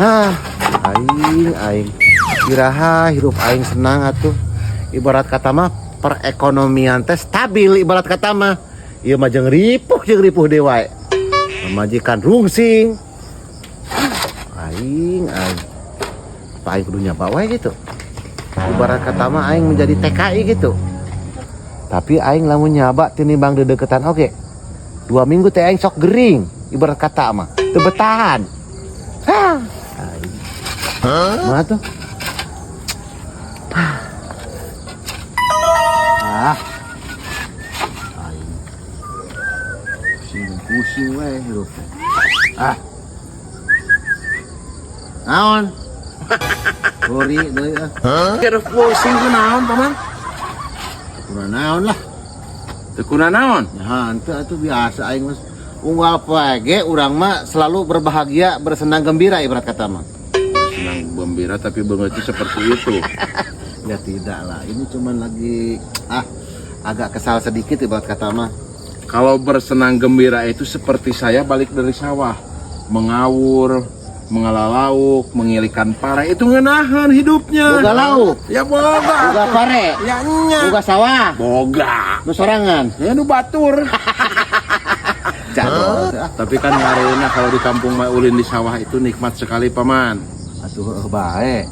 Hah, aing kiraha hidup aing senang atuh. Ibarat kata mah perekonomian teh stabil ibarat kata mah. Ieu mah jeung ripuh deui wae. Majikan rungsing. Aing apa aing kudu nyapa wae gitu. Ibarat kata mah aing menjadi TKI gitu. Tapi aing lamun nyaba tinimbang dedeketan oke. 2 minggu teh aing sok gering ibarat kata mah teu betahan. Hah. Mana tuh? Pusing weh hirup. Naon? Sorry deui Keur pusing ku naon paman? Kuna naon lah. Teu kuna naon? Ya henteu atuh biasa aing mah unggal poe urang mah selalu berbahagia, bersenang gembira ibarat kata mah. Senang gembira tapi begitu seperti itu. Ya tidak lah, ini cuman lagi agak kesal sedikit ibarat kata mah. Kalau bersenang gembira itu seperti saya balik dari sawah, mengawur, mengolah lauk, mengilikan pare, itu ngenahan hidupnya. Boga lauk, ya boga. boga pare, ya nya. boga sawah, Boga. nu sorangan, Ya nu batur. jadul. Tapi kan ngareuna kalau di kampung mah ulin di sawah itu nikmat sekali paman. Atuh bae.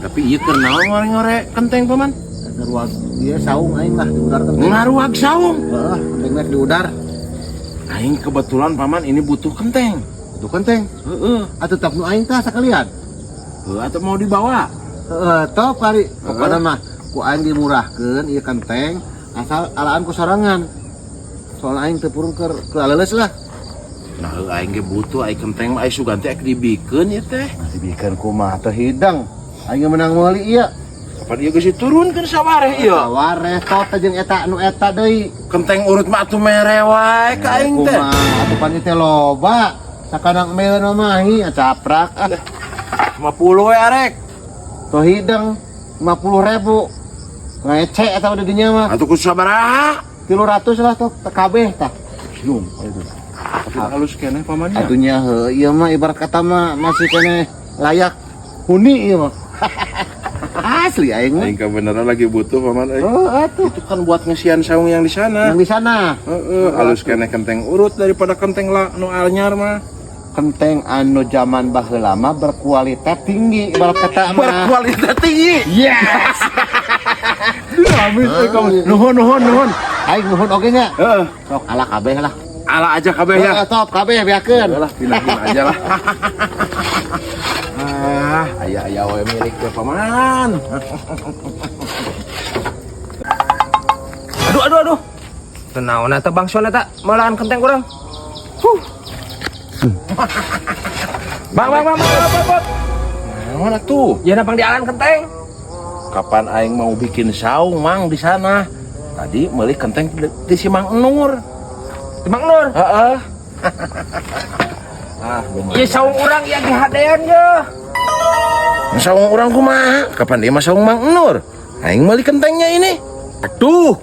Tapi ieu keur naon ngore-ngore kenteng paman? Ruang dia saung aing lah di udara teh. Ngaruag saung. Heeh, kenteng di udara. Aing kebetulan paman ini butuh kenteng. Itu kenteng. Heeh. Atuh tetap nu aing tah sakalian. Atau mau dibawa? Heeh, top kali. Pokona mah ku aing dimurahkeun ieu kenteng asal alaan ku sorangan. Soal aing teu purung keur aleuleus lah. Nah, aing ge butuh aing kenteng mah aing sugan teh dibikeun ieu teh. Dibikeun kumaha teh hidang. Aing menang meuli ieu. Kapan ieu geus diturunkeun sabareh ieu? Sawareh tot jeung eta nu eta deui. Kenteng urut mah atuh mere wae ka aing teh. Kumaha atuh pan teh loba. Sakadang meuleuh mah hi caprak 50 we arek. Toh hidang 50.000. Ngece eta udah dinya mah. Atuh ku sabaraha? 300 lah tuh kabeh tah. Yum itu. Tapi halus keneh pamannya. Atunya ieu mah ibarat kata mah masih keneh layak huni ieu mah. Asli aing mah. Aing beneran lagi butuh paman euy. Oh, atuh. Itu kan buat ngesian saung yang di sana. Yang di sana. Heeh, halus keneh kenteng urut daripada kenteng nu anyar mah. Kenteng anu zaman baheula mah berkualitas tinggi ibarat kata mah. Berkualitas tinggi. Yes. Amin euy kamu. Nuhun. Aing nuhun oge nya. Heeh. Sok ala kabeh lah. Ala aja kabeh ya. Top kabeh biakeun. Lah, pindahin aja lah. Aya we milik teh paman. Aduh. Tenaon eta bangson eta malahan kenteng kurang. Bang. Naon atuh? Ya napang dialan kenteng. Kapan aing mau bikin saung mang di sana? Tadi meuli kenteng di si Mang Nur. Mang Nur. Heeh. Ieu saung urang ieu dihadean ye. Saung urang kumaha? Kapan dia mah saung Mang Nur? Aing meuli kentengnya ini. Aduh.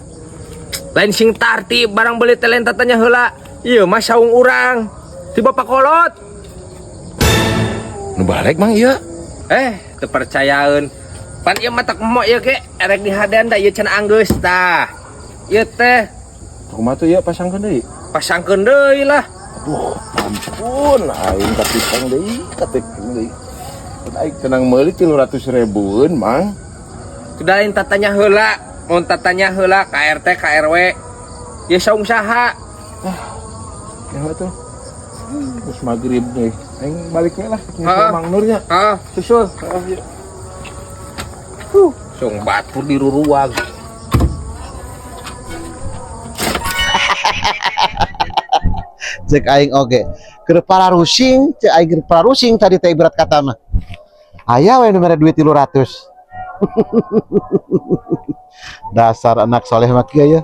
Lain sing tarti barang beli teh lain tatanya heula. Ieu mah saung urang. Ti Bapak Kolot. Nu balik mang ieu. Teu percayaeun. Pan ieu mah tak momo ieu ge erek dihadean da ieu can anggeus tah. Ieu teh Kumaha tuh ieu pasangkeun deui? pasangkeun deui lah. Aduh, ampun, aing kapisang deui, katekkeun deui. Aing tenang meuli 300.000-eun, Mang. Kuda lain tatanya heula, mun tatanya heula KRT KRW. Ieu saung saha? Ya tuh. Terus magrib deh. Aing baliknya lah ke Mang Nurnya. Heeh, susul. Sung batur di ruruag. Cek aing oge. Keur pararusing, cek aing keur pararusing tadi teh ibarat kata mah. Aya we nu mere duit 300. Dasar anak soleh mah kieu ya.